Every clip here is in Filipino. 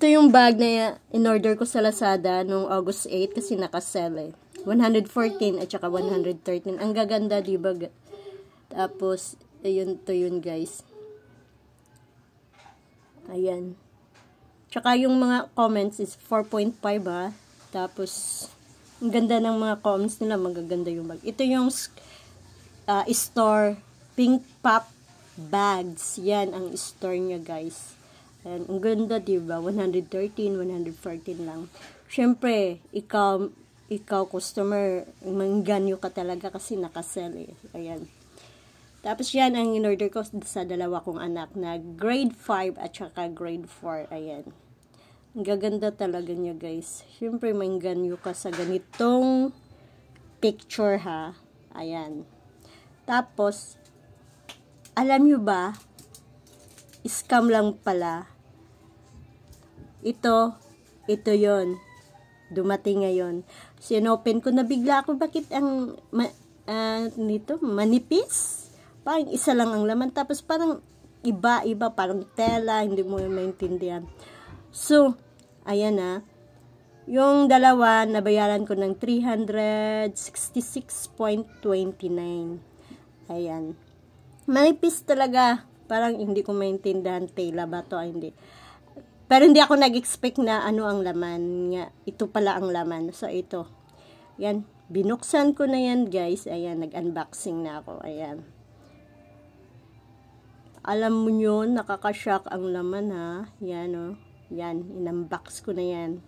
Ito yung bag na in-order ko sa Lazada noong August 8 kasi naka-sell eh. 114 at saka 113. Ang gaganda, diba? Tapos, ayun to yun guys. Ayan. Tsaka yung mga comments is 4.5 ha. Tapos, ang ganda ng mga comments nila. Magaganda yung bag. Ito yung store. Pink Pop Bags. Yan ang store niya guys. Ayan. Ang ganda diba? 113, 114 lang. Siyempre, ikaw customer, mangganyo ka talaga kasi nakasell eh. Ayan. Tapos yan ang in-order ko sa dalawa kong anak na grade 5 at saka grade 4. Ayan. Ang gaganda talaga niya guys. Siyempre mangganyo ka sa ganitong picture ha. Ayan. Tapos, alam nyo ba, scam lang pala. Ito yon dumating ngayon. Sinopen ko na bigla ako, bakit ang nito, manipis? Parang isa lang ang laman. Tapos parang iba-iba, parang tela, hindi mo maintindihan. So, ayan na. Yung dalawa, nabayaran ko ng 366.29. Ayan. Manipis talaga. Parang hindi ko maintindihan, tela ba to? Hindi. Pero hindi ako nag-expect na ano ang laman. Ito pala ang laman. So, ito. Yan. Binuksan ko na yan, guys. Ayan. Nag-unboxing na ako. Ayan. Alam mo nyo, nakakashock ang laman, ha? Yan, oh. Yan. In-unbox ko na yan.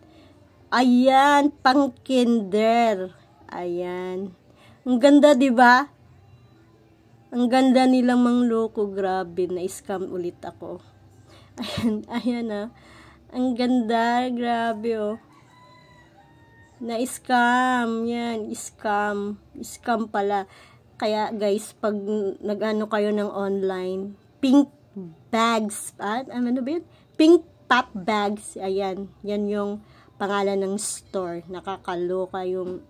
Ayan. Pang kinder. Ayan. Ang ganda, diba? Ang ganda nilang mangloko. Grabe. Na-scam ulit ako. Ayan, ayan ah. Ang ganda, grabe oh. Na-scam, yan, scam. Scam pala. Kaya guys, pag nag-ano kayo ng online, pink bags, ano ba yun? Pink Pop Bags, ayan. Yan yung pangalan ng store. Nakakaloka yung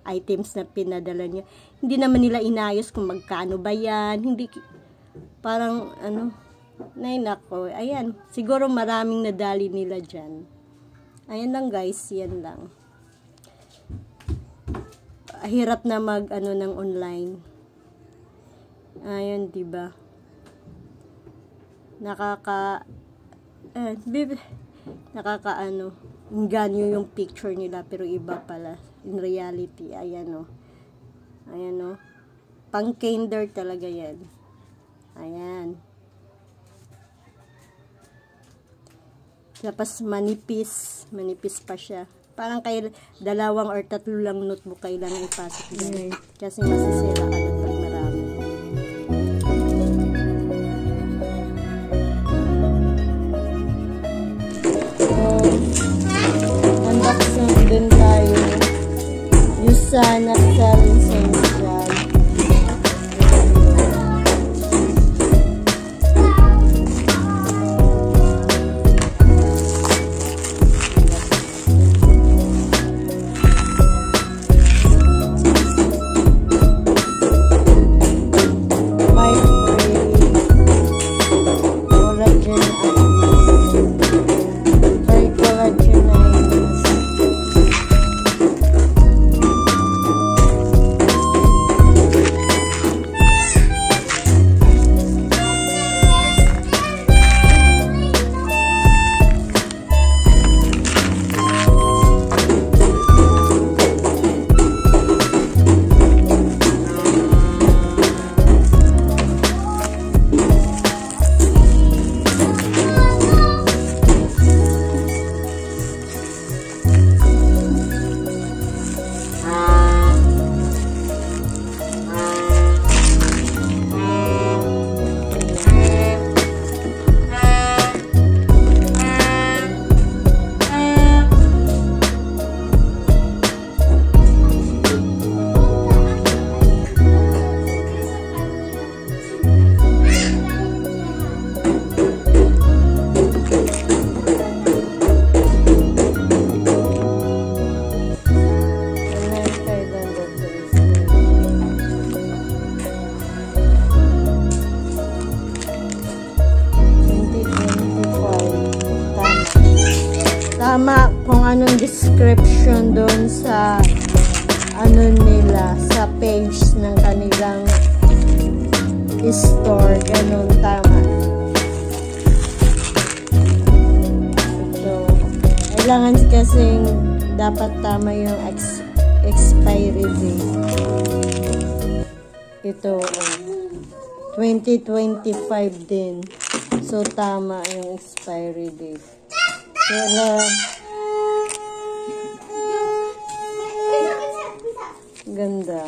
items na pinadala niya. Hindi naman nila inayos kung magkano ba yan. Hindi, parang ano, nay nako, ayan, siguro maraming nadali nila dyan. Ayan lang guys, yan lang. Hirap na mag ano ng online. Ayan, diba? Nakakaano, ganyo yung picture nila pero iba pala in reality. Ayan oh. Ayan oh. Pang kinder talaga yan. Ayan. Tapos manipis pa siya. Parang kay 2 or 3 lang notebook kailangan ipasok dyan. Kasi masisira agad pag marami. So, unboxing din tayo. Yung sana selling essential. tama kung anong description doon sa ano nila, sa page ng kanilang store. Ganun, tama. Ito. Kailangan kasing dapat tama yung expiry date. Ito, 2025 din. So, tama yung expiry date. Pero, ganda.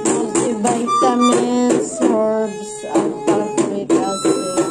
Multivitamins, herbs, and tartaric acid.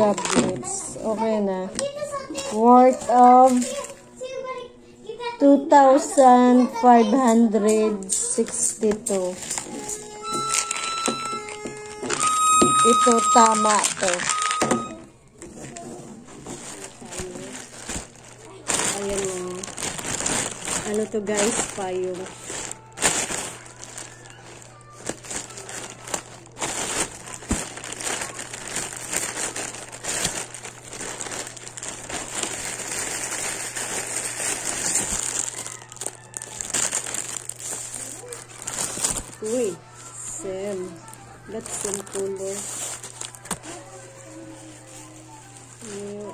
Tablets. Okay na. Worth of 2,562. Ito tama to. Ayan na. Ano to guys? Payong. Uy, same. That's some color. Yeah.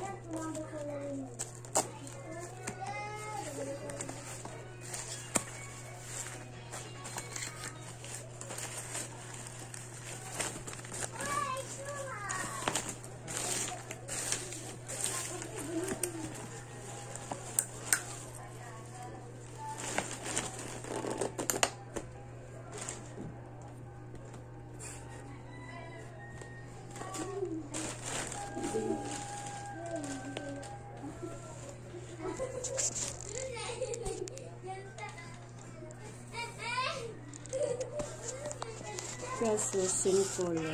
Kaso simple. In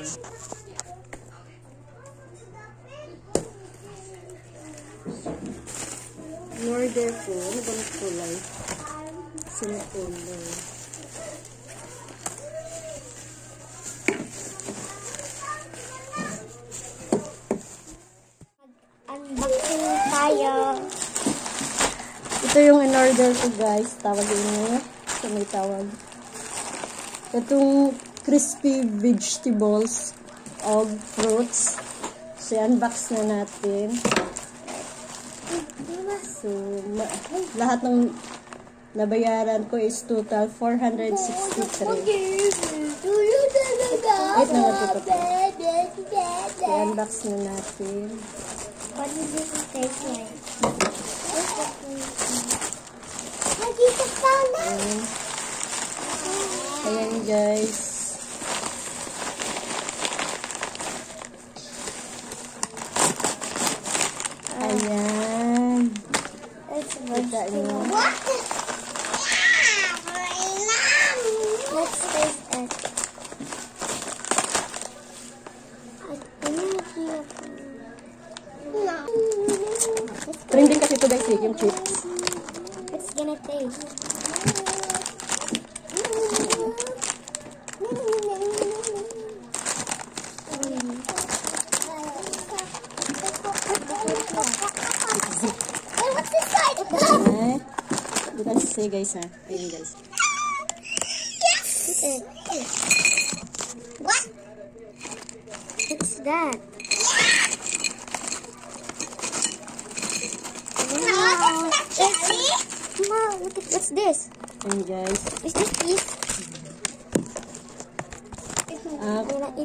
order po, ano ba ang kulay? Simple. Unboxing tayo. Ito yung in order ko guys. Tawagin nyo. Ito may tawag. Itong crispy vegetables o fruits. So, unbox na natin. So, lahat ng nabayaran ko is total 463. Wait na ito. So, unbox na natin. What does this taste like? Ayan guys. Ayan. Kita nyo. Let's taste it. Trending kasi ito guys yung chips. It's gonna taste. What's this side? You guys say guys ha. Ayun guys. What? What's that? Wow. Wow, look at what's this? Ayun guys. Is this beef?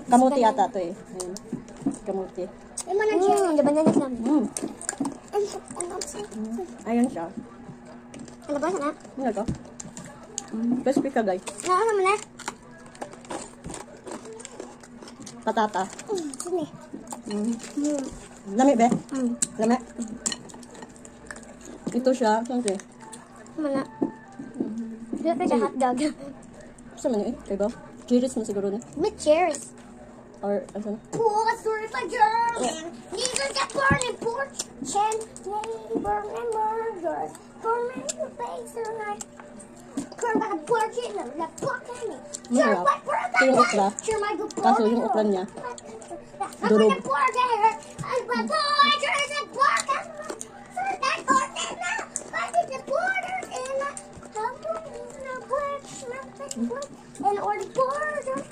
Kamuti ata to eh. Ayun. Kamuti. Yung banana jam. Ayan siya. Ano ba sana? Ano to? Crispy ka guys. Ano mo na? Patata. Sini. Lami be? Lami. Ito siya. Saan siya? Ano na? Dito ka sa hotdog. Saan man yun? Iba? Cheers na siguro na. With cherries. Or, ano na? Poor certified German. Neither the burning porch. Chen, neighbor, and murders. Burning the face of night. Curve like a porch in the left pocket. Masarap. Ito yung okra. Kaso yung okra niya, durog. And or the borders,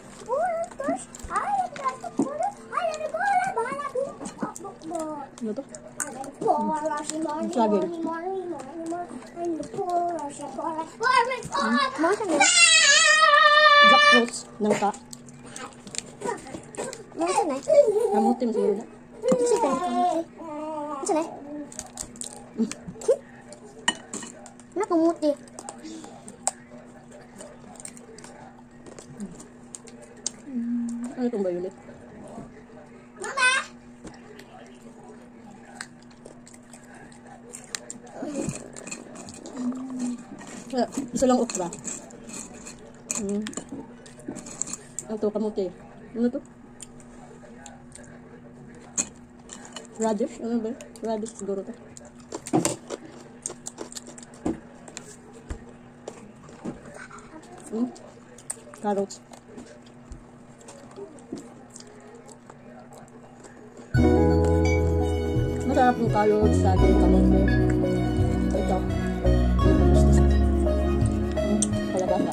I am not the border, I am the border, bahala ko. Ano to? Jackfruits. Nangka. Kamutin siguro na. Nakumuti. Ano itong violet? Mama! Isa lang okra. Ano to? Kamuti. Ano to? Radish? Ano ba? Radish siguro to. Carrots. Masarap yung carrots, saging, kamote. Ito. Kalabasa.